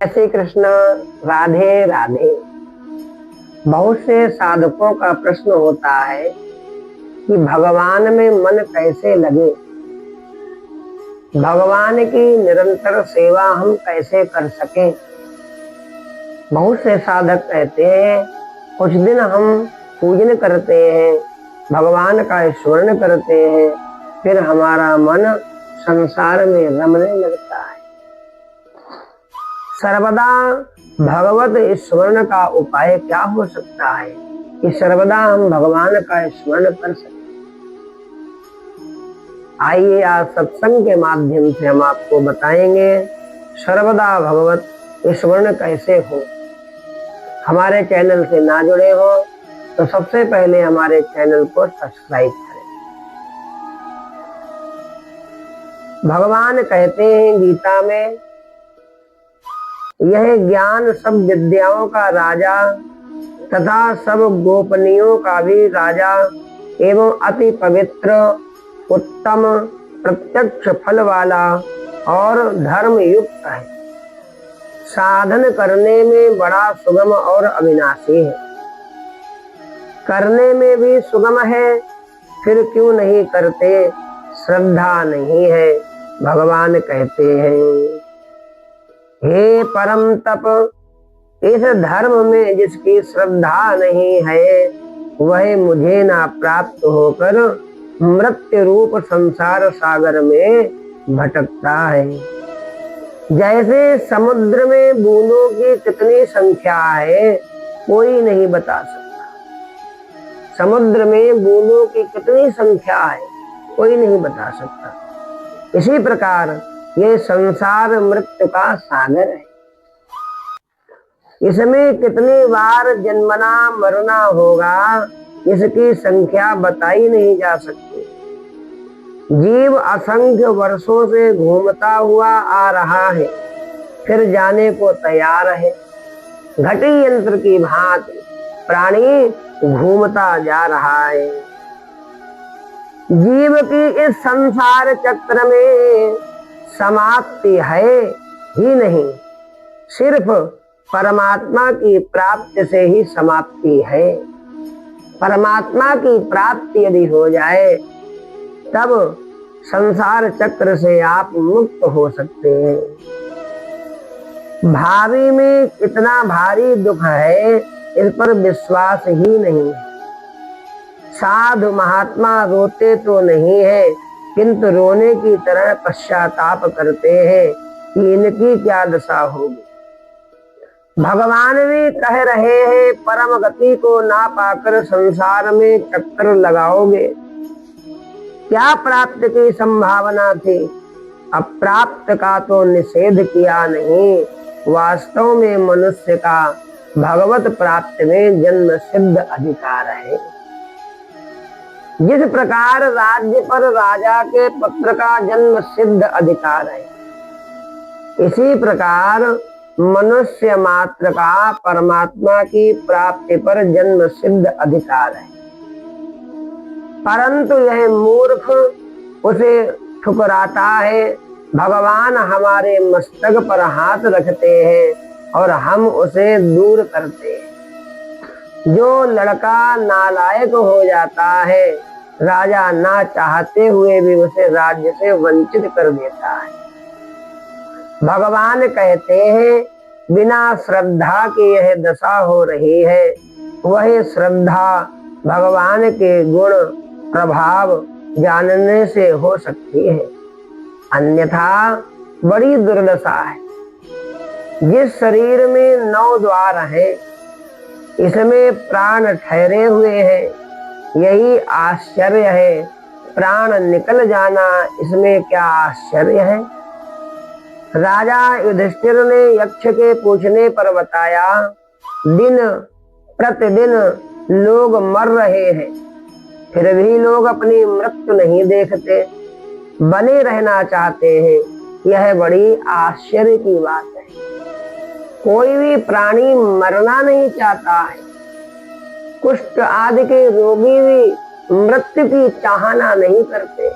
श्री कृष्ण। राधे राधे। बहुत से साधकों का प्रश्न होता है कि भगवान में मन कैसे लगे, भगवान की निरंतर सेवा हम कैसे कर सकें। बहुत से साधक कहते हैं कुछ दिन हम पूजन करते हैं, भगवान का स्मरण करते हैं, फिर हमारा मन संसार में रमने लगता है। सर्वदा भगवत स्मरण का उपाय क्या हो सकता है कि सर्वदा हम भगवान का स्मरण कर सकें। आइए आज सत्संग के माध्यम से हम आपको बताएंगे सर्वदा भगवत स्मरण कैसे हो। हमारे चैनल से ना जुड़े हो तो सबसे पहले हमारे चैनल को सब्सक्राइब करें। भगवान कहते हैं गीता में, यह ज्ञान सब विद्याओं का राजा तथा सब गोपनीयों का भी राजा एवं अति पवित्र उत्तम प्रत्यक्ष फल वाला और धर्म युक्त है। साधन करने में बड़ा सुगम और अविनाशी है, करने में भी सुगम है, फिर क्यों नहीं करते, श्रद्धा नहीं है। भगवान कहते हैं, हे परम तप, इस धर्म में जिसकी श्रद्धा नहीं है वह मुझे ना प्राप्त होकर मृत्यु रूप संसार सागर में भटकता है। जैसे समुद्र में बूंदों की कितनी संख्या है कोई नहीं बता सकता। समुद्र में बूंदों की कितनी संख्या है कोई नहीं बता सकता। इसी प्रकार ये संसार मृत्यु का सागर है, इसमें कितनी बार जन्मना मरना होगा इसकी संख्या बताई नहीं जा सकती। जीव असंख्य वर्षों से घूमता हुआ आ रहा है, फिर जाने को तैयार है। घटी यंत्र की भांति प्राणी घूमता जा रहा है। जीव की इस संसार चक्र में समाप्ति है ही नहीं, सिर्फ परमात्मा की प्राप्ति से ही समाप्ति है। परमात्मा की प्राप्ति यदि हो जाए तब संसार चक्र से आप मुक्त हो सकते हैं। भावी में कितना भारी दुख है इस पर विश्वास ही नहीं है। साधु महात्मा रोते तो नहीं है किंतु रोने की तरह पश्चाताप करते हैं कि इनकी क्या दशा होगी। भगवान भी कह रहे हैं परम गति को ना पाकर संसार में चक्कर लगाओगे, क्या प्राप्त की संभावना थी। अप्राप्त का तो निषेध किया नहीं, वास्तव में मनुष्य का भगवत प्राप्ति में जन्म सिद्ध अधिकार है। जिस प्रकार राज्य पर राजा के पुत्र का जन्म सिद्ध अधिकार है, इसी प्रकार मनुष्य मात्र का परमात्मा की प्राप्ति पर जन्म सिद्ध अधिकार है। परंतु यह मूर्ख उसे ठुकराता है। भगवान हमारे मस्तक पर हाथ रखते हैं और हम उसे दूर करते हैं। जो लड़का नालायक हो जाता है, राजा ना चाहते हुए भी उसे राज्य से वंचित कर देता है। भगवान कहते हैं बिना श्रद्धा की यह दशा हो रही है। वह श्रद्धा भगवान के गुण प्रभाव जानने से हो सकती है, अन्यथा बड़ी दुर्दशा है। जिस शरीर में 9 द्वार हैं, इसमें प्राण ठहरे हुए हैं, यही आश्चर्य है। प्राण निकल जाना इसमें क्या आश्चर्य है। राजा युधिष्ठिर ने यक्ष के पूछने पर बताया, दिन प्रतिदिन लोग मर रहे हैं, फिर भी लोग अपनी मृत्यु नहीं देखते, बने रहना चाहते हैं। यह बड़ी आश्चर्य की बात है। कोई भी प्राणी मरना नहीं चाहता है। कुष्ठ आदि के रोगी भी मृत्यु की चाहना नहीं करते।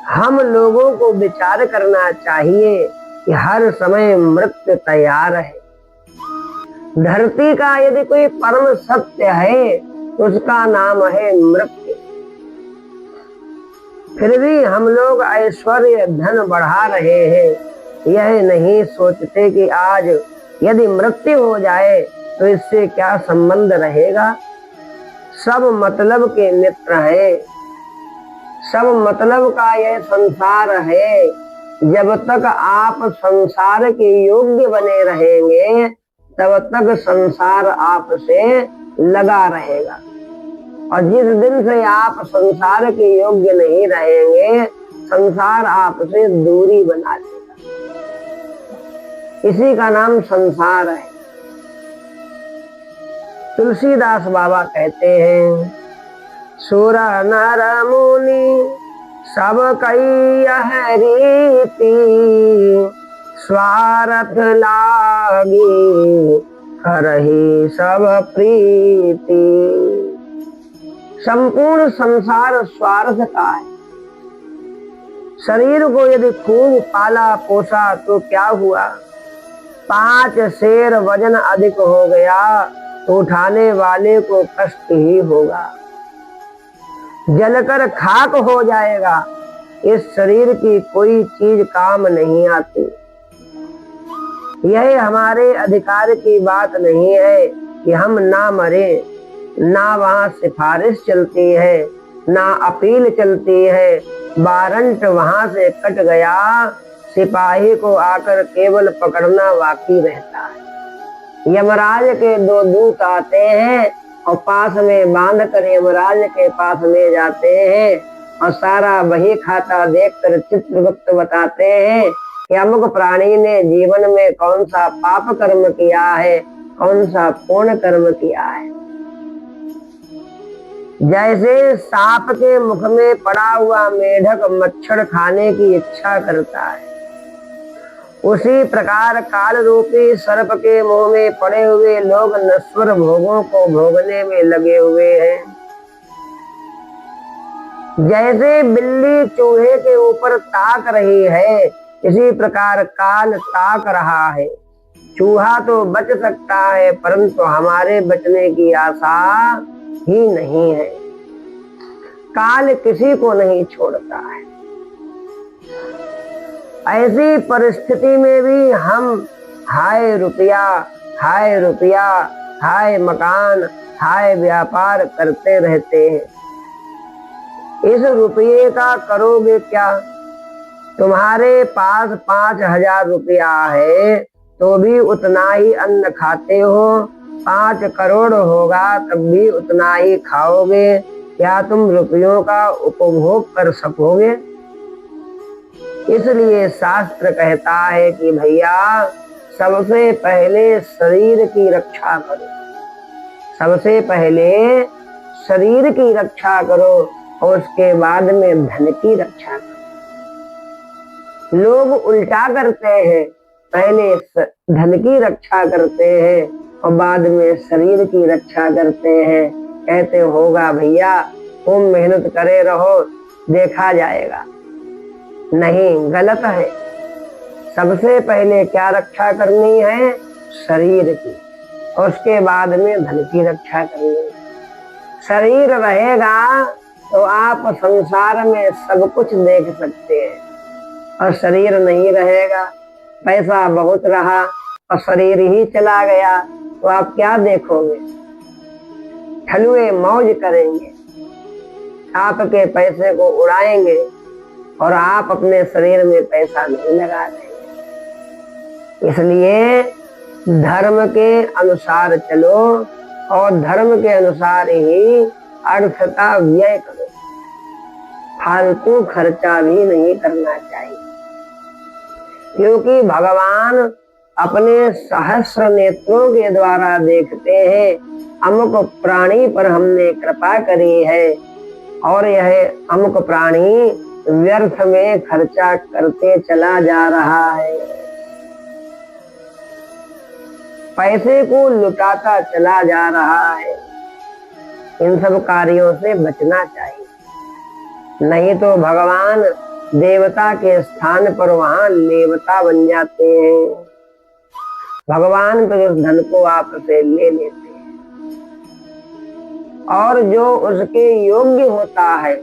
हम लोगों को विचार करना चाहिए कि हर समय मृत्यु तैयार है। धरती का यदि कोई परम सत्य है तो उसका नाम है मृत्यु। फिर भी हम लोग ऐश्वर्य धन बढ़ा रहे हैं, यह नहीं सोचते कि आज यदि मृत्यु हो जाए तो इससे क्या संबंध रहेगा। सब मतलब के मित्र हैं, सब मतलब का यह संसार है। जब तक आप संसार के योग्य बने रहेंगे तब तक संसार आपसे लगा रहेगा, और जिस दिन से आप संसार के योग्य नहीं रहेंगे संसार आपसे दूरी बना लेगा। इसी का नाम संसार है। तुलसीदास बाबा कहते हैं, सुर नर मुनि सब कई यह रीति, स्वार्थ लागी करहि सब प्रीति। संपूर्ण संसार स्वार्थ का है। शरीर को यदि खूब पाला पोसा तो क्या हुआ, 5 सेर वजन अधिक हो गया तो उठाने वाले को कष्ट ही होगा, जलकर खाक हो जाएगा। इस शरीर की कोई चीज काम नहीं आती। यह हमारे अधिकार की बात नहीं है कि हम ना मरे, ना वहाँ सिफारिश चलती है, ना अपील चलती है। वारंट वहां से कट गया, सिपाही को आकर केवल पकड़ना बाकी रहता है। यमराज के 2 दूत आते हैं और पास में बांध कर यमराज के पास ले जाते हैं, और सारा वही खाता देखकर चित्रगुप्त बताते हैं कि अमुक प्राणी ने जीवन में कौन सा पाप कर्म किया है, कौन सा पुण्य कर्म किया है। जैसे सांप के मुख में पड़ा हुआ मेढक मच्छर खाने की इच्छा करता है, उसी प्रकार काल रूपी सर्प के मुंह में पड़े हुए लोग नश्वर भोगों को भोगने में लगे हुए हैं। जैसे बिल्ली चूहे के ऊपर ताक रही है, इसी प्रकार काल ताक रहा है। चूहा तो बच सकता है परंतु हमारे बचने की आशा ही नहीं है। काल किसी को नहीं छोड़ता है। ऐसी परिस्थिति में भी हम हाय रुपया, हाय रुपया, हाय मकान, हाय व्यापार करते रहते हैं। इस रुपये का करोगे क्या? तुम्हारे पास 5,000 रुपया है तो भी उतना ही अन्न खाते हो, 5 करोड़ होगा तब भी उतना ही खाओगे। क्या तुम रुपयों का उपभोग कर सकोगे? इसलिए शास्त्र कहता है कि भैया सबसे पहले शरीर की रक्षा करो, सबसे पहले शरीर की रक्षा करो और उसके बाद में धन की रक्षा करो। लोग उल्टा करते हैं, पहले धन की रक्षा करते हैं और बाद में शरीर की रक्षा करते हैं। कहते होगा भैया तुम मेहनत करे रहो देखा जाएगा। नहीं, गलत है। सबसे पहले क्या रक्षा करनी है? शरीर की, और उसके बाद में धन की रक्षा करनी है। शरीर रहेगा तो आप संसार में सब कुछ देख सकते हैं, और शरीर नहीं रहेगा, पैसा बहुत रहा और शरीर ही चला गया तो आप क्या देखोगे? ठलुए मौज करेंगे, आपके पैसे को उड़ाएंगे और आप अपने शरीर में पैसा नहीं लगा देंगे। इसलिए धर्म के अनुसार चलो और धर्म के अनुसार ही अर्थ का व्यय करो। फालतू खर्चा भी नहीं करना चाहिए, क्योंकि भगवान अपने सहस्र नेत्रों के द्वारा देखते हैं अमुक प्राणी पर हमने कृपा करी है और यह अमुक प्राणी व्यर्थ में खर्चा करते चला जा रहा है, पैसे को लुटाता चला जा रहा है। इन सब कार्यों से बचना चाहिए, नहीं तो भगवान देवता के स्थान पर वहां लेवता बन जाते हैं। भगवान फिर उस धन को आपसे ले लेते हैं और जो उसके योग्य होता है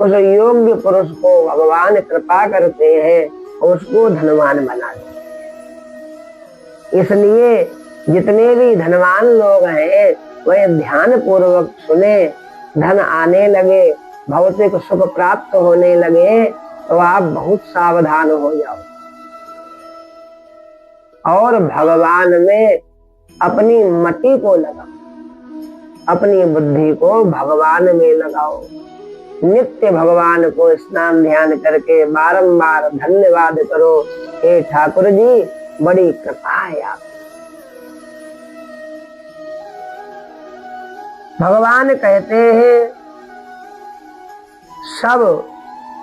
उस योग्य पुरुष को भगवान कृपा करते हैं, उसको धनवान बना देते हैं। इसलिए जितने भी धनवान लोग हैं वह ध्यान पूर्वक सुने, धन आने लगे, भौतिक सुख प्राप्त होने लगे तो आप बहुत सावधान हो जाओ और भगवान में अपनी मति को लगाओ, अपनी बुद्धि को भगवान में लगाओ। नित्य भगवान को स्नान ध्यान करके बारंबार धन्यवाद करो, हे ठाकुर जी बड़ी कृपा है आप। भगवान कहते हैं सब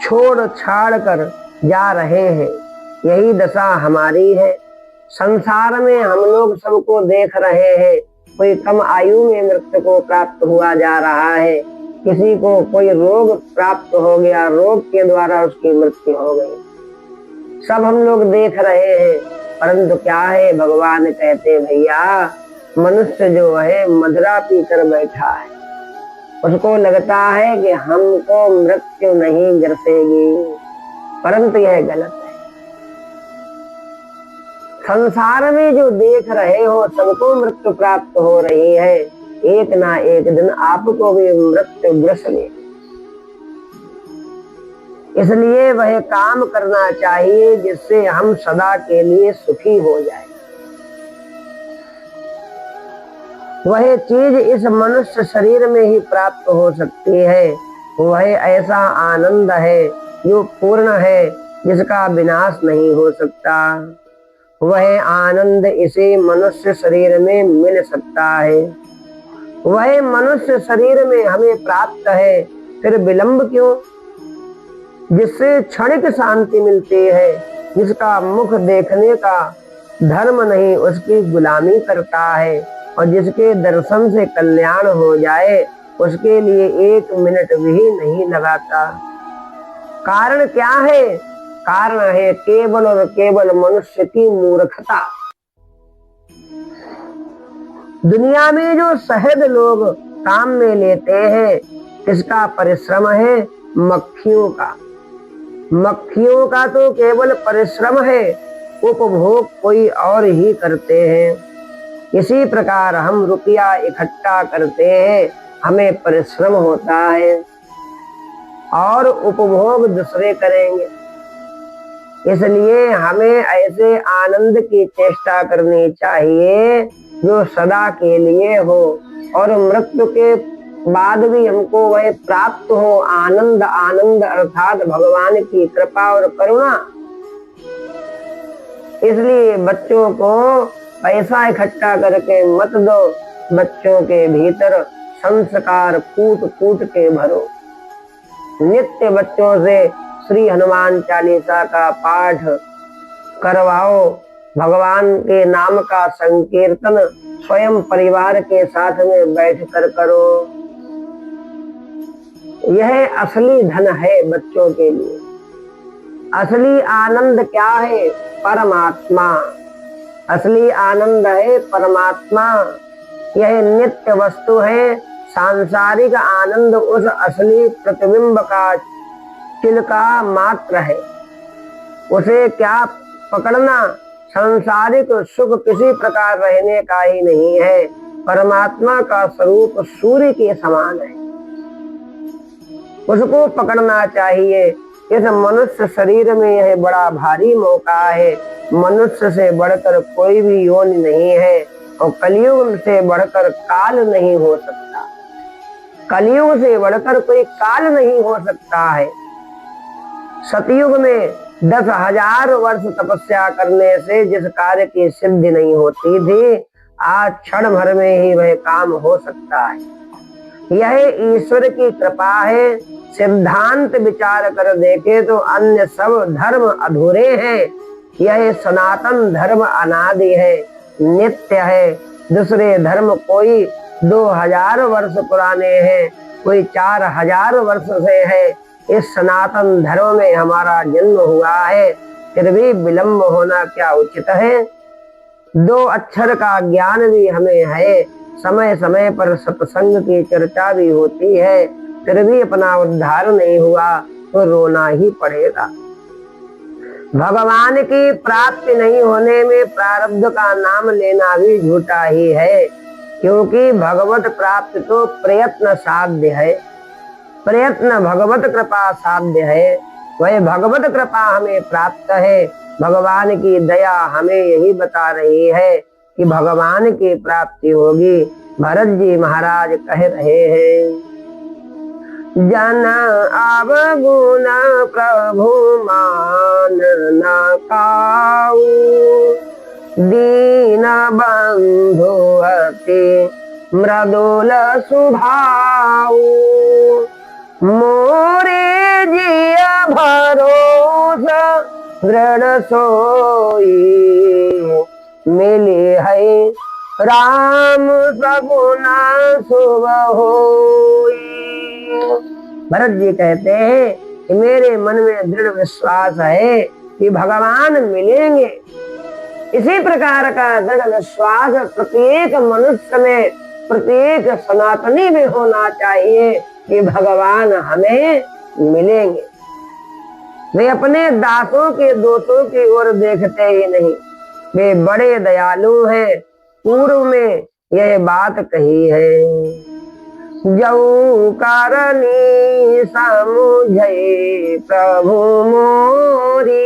छोड़ छाड़ कर जा रहे हैं, यही दशा हमारी है। संसार में हम लोग सबको देख रहे हैं, कोई कम आयु में मृत्यु को प्राप्त हुआ जा रहा है, किसी को कोई रोग प्राप्त हो गया, रोग के द्वारा उसकी मृत्यु हो गई, सब हम लोग देख रहे हैं। परंतु क्या है, भगवान कहते भैया मनुष्य जो है मदिरा पीकर बैठा है, उसको लगता है कि हमको मृत्यु नहीं ग्रसेगी, परंतु यह गलत है। संसार में जो देख रहे हो सबको मृत्यु प्राप्त हो रही है, एक ना एक दिन आपको भी मृत्यु ग्रस ले। इसलिए वह काम करना चाहिए जिससे हम सदा के लिए सुखी हो जाए। वह चीज इस मनुष्य शरीर में ही प्राप्त हो सकती है, वह ऐसा आनंद है जो पूर्ण है, जिसका विनाश नहीं हो सकता। वह आनंद इसी मनुष्य शरीर में मिल सकता है, वह मनुष्य शरीर में हमें प्राप्त है, फिर विलंब क्यों? जिससे क्षणिक शांति मिलती है, जिसका मुख देखने का धर्म नहीं उसकी गुलामी करता है, और जिसके दर्शन से कल्याण हो जाए उसके लिए 1 मिनट भी नहीं लगाता। कारण क्या है? कारण है केवल और केवल मनुष्य की मूर्खता। दुनिया में जो सहज लोग काम में लेते हैं, किसका परिश्रम है? मक्खियों का। मक्खियों का तो केवल परिश्रम है, उपभोग कोई और ही करते हैं। इसी प्रकार हम रुपया इकट्ठा करते हैं, हमें परिश्रम होता है और उपभोग दूसरे करेंगे। इसलिए हमें ऐसे आनंद की चेष्टा करनी चाहिए जो सदा के लिए हो और मृत्यु के बाद भी हमको वह प्राप्त हो। आनंद, आनंद अर्थात भगवान की कृपा और करुणा। इसलिए बच्चों को पैसा इकट्ठा करके मत दो, बच्चों के भीतर संस्कार कूट कूट के भरो। नित्य बच्चों से श्री हनुमान चालीसा का पाठ करवाओ, भगवान के नाम का संकीर्तन स्वयं परिवार के साथ में बैठकर करो। यह असली धन है बच्चों के लिए। असली आनंद क्या है? परमात्मा। असली आनंद है परमात्मा। यह नित्य वस्तु है। सांसारिक आनंद उस असली प्रतिबिंब का चिलका मात्र है, उसे क्या पकड़ना। सांसारिक सुख किसी प्रकार रहने का ही नहीं है। परमात्मा का स्वरूप सूर्य के समान है, उसको पकड़ना चाहिए। इस मनुष्य शरीर में यह बड़ा भारी मौका है। मनुष्य से बढ़कर कोई भी योनि नहीं है और कलयुग से बढ़कर काल नहीं हो सकता। कलयुग से बढ़कर कोई काल नहीं हो सकता है। सतयुग में 10,000 वर्ष तपस्या करने से जिस कार्य की सिद्धि नहीं होती थी, आज क्षण भर में ही वह काम हो सकता है। यह ईश्वर की कृपा है। सिद्धांत विचार कर देखे तो अन्य सब धर्म अधूरे हैं। यह सनातन धर्म अनादि है, नित्य है। दूसरे धर्म कोई 2000 वर्ष पुराने हैं, कोई 4000 वर्ष से है। इस सनातन धर्म में हमारा जन्म हुआ है, फिर भी विलंब होना क्या उचित है। 2 अक्षर का ज्ञान भी हमें है, समय समय पर सत्संग की चर्चा भी होती है, फिर भी अपना उद्धार नहीं हुआ तो रोना ही पड़ेगा। भगवान की प्राप्ति नहीं होने में प्रारब्ध का नाम लेना भी झूठा ही है, क्योंकि भगवत प्राप्ति तो प्रयत्न साध्य है, प्रयत्न भगवत कृपा साध्य है। वह भगवत कृपा हमें प्राप्त है। भगवान की दया हमें यही बता रही है कि भगवान की प्राप्ति होगी। भरत जी महाराज कह रहे हैं, जन अवगुण प्रभु मान न काऊ, दीन बंधु अति मृदुल सुभाऊ, मोरे जिया भरोसा दृढ़ सोई, मिली है राम सगुन शुभ होई। भरत जी कहते हैं कि मेरे मन में दृढ़ विश्वास है कि भगवान मिलेंगे। इसी प्रकार का दृढ़ विश्वास प्रत्येक मनुष्य में, प्रत्येक सनातनी में होना चाहिए कि भगवान हमें मिलेंगे। वे अपने दासों के दोषों की ओर देखते ही नहीं, वे बड़े दयालु हैं। पूर्व में यह बात कही है, जऊ कारणी समुझे प्रभु मोरी,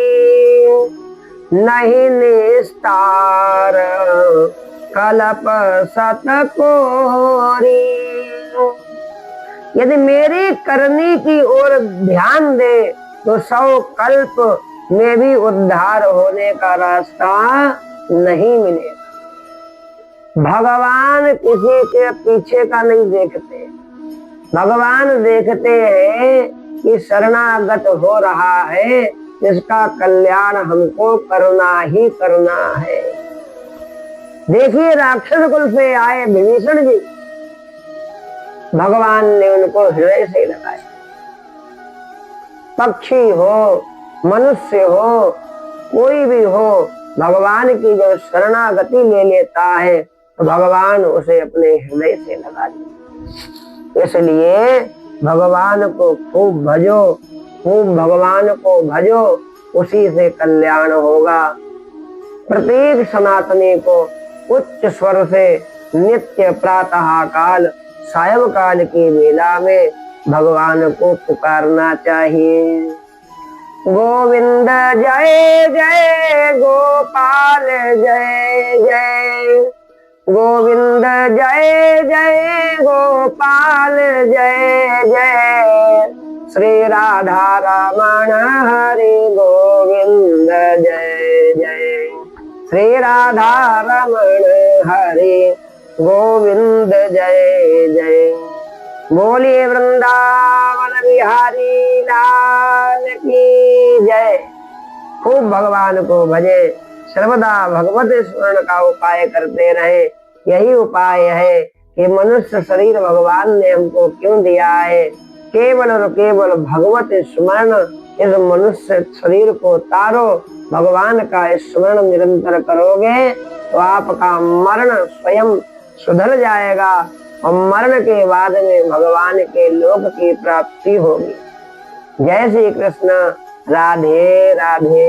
नहीं निस्तार कल्प सत कोरी। यदि मेरी करनी की ओर ध्यान दे तो 100 कल्प में भी उद्धार होने का रास्ता नहीं मिलेगा। भगवान किसी के पीछे का नहीं देखते, भगवान देखते हैं कि शरणागत हो रहा है, जिसका कल्याण हमको करना ही करना है। देखिए, राक्षस कुल से आए विभीषण जी, भगवान ने उनको हृदय से लगाया। पक्षी हो, मनुष्य हो, कोई भी हो, भगवान की जो शरणागति ले लेता है तो भगवान उसे अपने हृदय से लगा देते। इसलिए भगवान को खूब भजो, खूब भगवान को भजो, उसी से कल्याण होगा। प्रत्येक सनातनी को उच्च स्वर से नित्य प्रातः काल, सायंकाल की वेला में भगवान को पुकारना चाहिए। गोविंद जय जय गोपाल जय जय, गोविंद जय जय गोपाल जय जय, श्री राधा रमण हरि गोविंद जय जय, श्री राधा रमण हरि गोविंद जय जय। बोलिए वृंदावन बिहारी लाल की जय। खूब भगवान को भजे, सर्वदा भगवत स्मरण का उपाय करते रहे। यही उपाय है कि मनुष्य शरीर भगवान ने हमको क्यों दिया है। केवल और केवल भगवत स्मरण इस मनुष्य शरीर को तारो। भगवान का स्मरण निरंतर करोगे तो आपका मरण स्वयं सुधर जाएगा और मरण के बाद में भगवान के लोक की प्राप्ति होगी। जय श्री कृष्ण। राधे राधे।